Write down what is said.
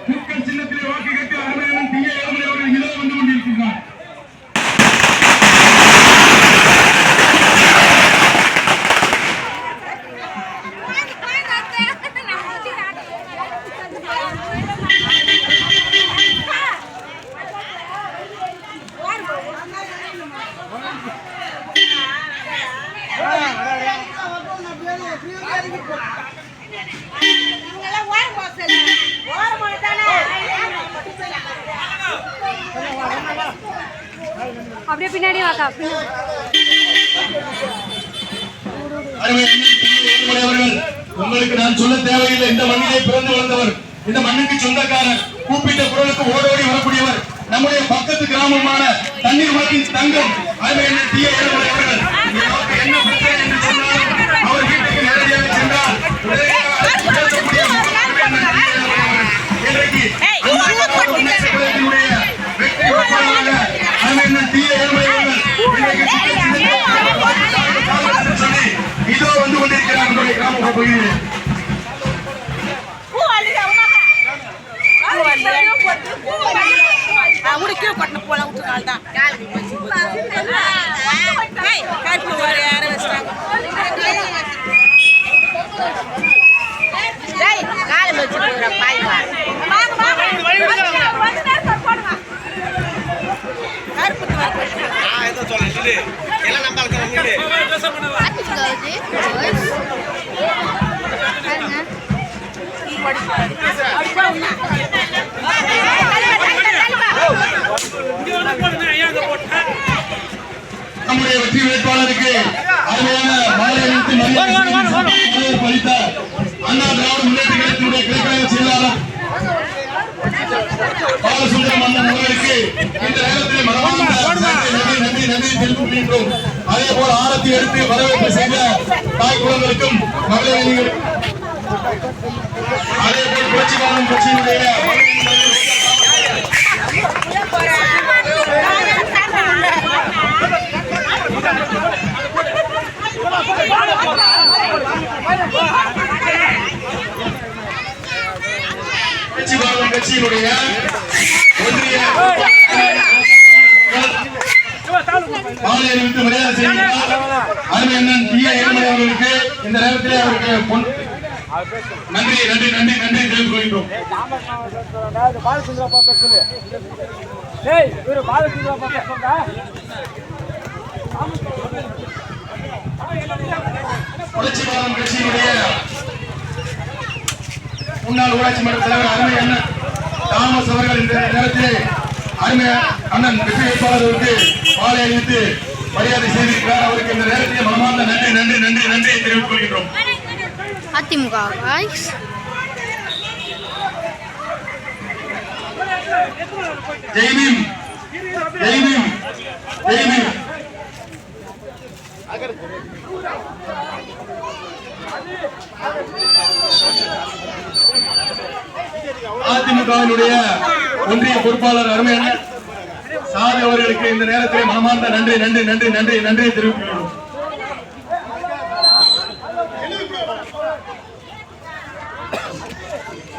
பூக்கள் சின்னத்திலே வாக்கு கேட்டு அருமையான டி ஏ ஏழுமலை அவர்கள் இதோ வந்து கொண்டிருக்கிறார். அப்படியே பின்னாடி வாக்கா. உங்களுக்கு நான் சொல்ல தேவையில்லை. இந்த மண்ணிலே பிறந்து வளர்ந்தவர், இந்த மண்ணுக்கு சொந்தக்காரர், கூப்பிட்ட குரலுக்கு ஓடோடி வரக்கூடியவர், நம்முடைய பக்கத்து கிராமமான தண்ணீர் மரத்தின் தங்கம் அருமையான டி ஏ ஏழுமலை அவர்கள். என்ன பிரச்சனை என்று சொன்னாலும் அவர் வீட்டுக்கு நேரடியாக சென்றால் இதோ வந்து கொண்டிருக்கிறார் நம்முடைய கிராம பகுதியில். நம்முடைய வெற்றி வேட்பாளருக்கு அருமையான மாநிலத்தின் அளித்த அண்ணா திராவிட முன்னேற்ற கழகத்தினுடைய கிளைக்கழக செயலாளர் பாலசுந்தரம் அண்ணன் அவர்களுக்கு இந்த நேரத்தில் நன்றி தெரிவித்துக் கொள்கின்றோம். அதே போல ஆரத்தி எடுத்து வரவேற்பு செய்த தாய் குழந்தைகளுக்கும் மகளிர், அதே போல் புரட்சிகரம் கட்சியினுடைய கட்சியினுடைய ஒன்றிய பாலியலுக்கு மரியாதை செய்கிறார் அருமை அண்ணன் டி ஏ ஏழுமலை அவர்களுக்கு இந்த நேரத்திலே அவருக்கு நன்றி தெரிவித்துக் கொள்கிறோம். புரட்சிகரம் கட்சியினுடைய முன்னாள் ஊராட்சி மன்ற தலைவர் அருமை அண்ணன் தாமஸ் அவர்கள் இந்த நேரத்தில் அருமை அண்ணன் வெற்றி வேட்பாளருக்கு மாலை அணிவித்து மரியாதை செய்திருக்கிறார். அவருக்கு இந்த நேரத்தில் மனமார்ந்த நன்றி தெரிவித்துக் கொள்கின்றோம். அதிமுக ஜெய்பீம் அதிமுகவினுடைய ஒன்றிய பொறுப்பாளர் அருமையான சாதி அவர்களுக்கு இந்த நேரத்தில் மனமார்ந்த நன்றி தெரிவிக்கிறோம்.